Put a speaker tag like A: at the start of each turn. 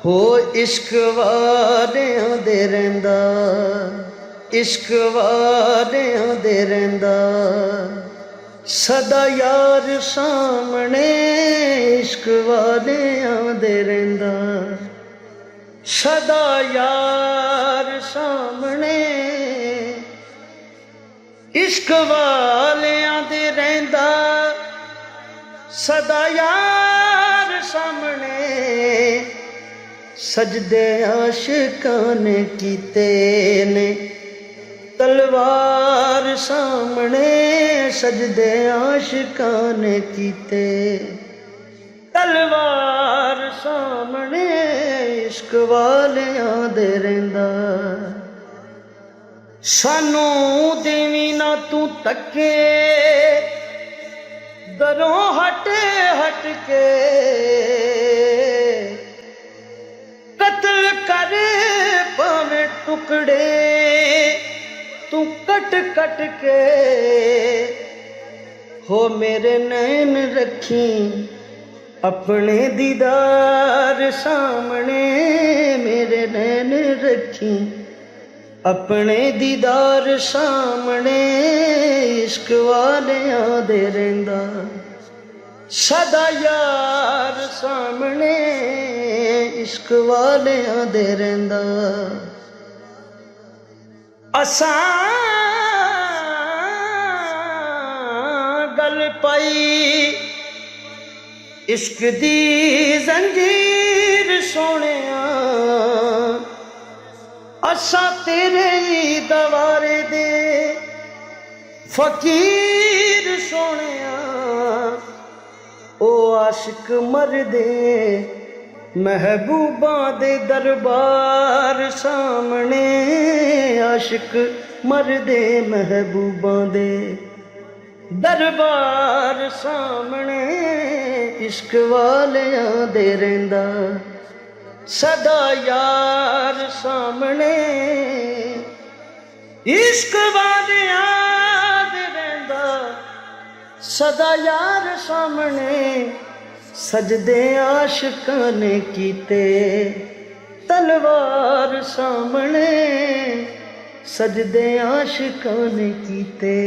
A: हो इश्क वालियां दे रहिंदा, इश्क वालियां दे रहिंदा, सदा यार सामने इश्क वालियां दे रहिंदा, सदा यार सामने इश्क वालियां दे रहिंदा, सदा यार सामने सजदे आशिकां ने कीते ने, तलवार सामने सजदे आशिकां ने कीते, तलवार सामने इश्क वालियां दे रहिंदा। सानू देवी ना तू तके दरों हट हट के, कत्ल कर पावे टुकड़े तू कट कट के, हो मेरे नैन रखी अपने दीदार सामने, मेरे नैन रखी अपने दीदार सामने इश्क वालियां दे रहिंदा, सदा यार सामने इश्क वालियां दे रहिंदा। असां गल पाई इश्क दी जंजीर सोहणिया, असा तेरे ही दवारे दे फकीर सोहणिया, ओ आशिक मरदे महबूबा दे दरबार सामने, आशिक मरदे महबूबा दे दरबार सामने इश्क वालियां दे रहिंदा, सदा यार सामने इश्क वालियां दे रहिंदा, सदा यार सामने सजदे आशिकां ने कीते, तलवार सामने सजदे आशिकां ने कीते।